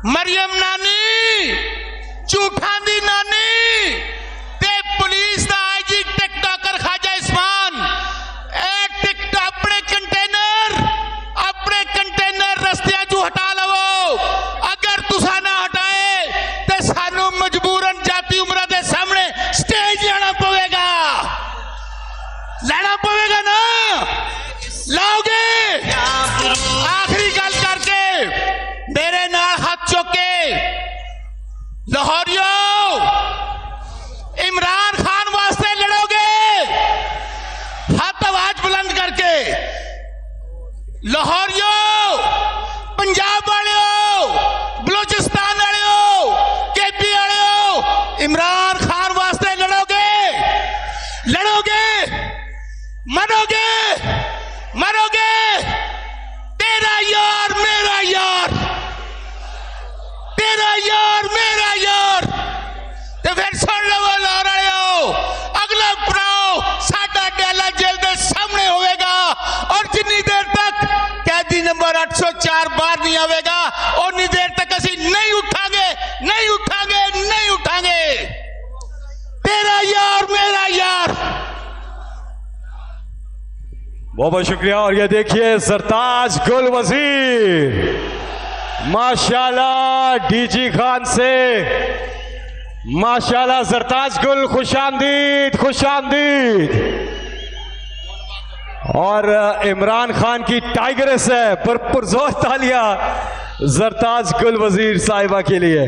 मरियम नानी झूठा दी नानी ते पुलिस दा आईजी टिकटॉकर खाजा इस्मान अपने कंटेनर रस्तियां चू हटा लवो। अगर तुसा ना हटाए तो सानू मजबूरन जाती उम्र के सामने स्टेज लेना पवेगा ना, लाओगे? आखिरी गल करके मेरे नाल हाथ चुके लाहौरियो इमरान खान वास्ते लड़ोगे? हाथ आवाज बुलंद करके लाहौरियो, पंजाब वालियो, बलूचिस्तान वालियो, केपी वालियो, इमरान खान वास्ते लड़ोगे? मरोगे? तेरा यार मेरा यार, तेरा यार मेरा यार। तो फिर सुन लो लाहौरियो, अगला पड़ाव साडा डेला जेल के सामने होगा और जिन्नी देर तक कैदी नंबर 804 बाहर नहीं आएगा उन्नी देर तक असी नहीं उठांगे। तेरा यार मेरा यार। बहुत बहुत शुक्रिया। और ये देखिए सरताज गुल वजीर, माशाल्लाह डीजी खान से माशाल्लाह सरताज गुल, खुशामदीद। और इमरान खान की टाइगरेस है, पर पुरजोर तालियां सरताज गुल वजीर साहिबा के लिए।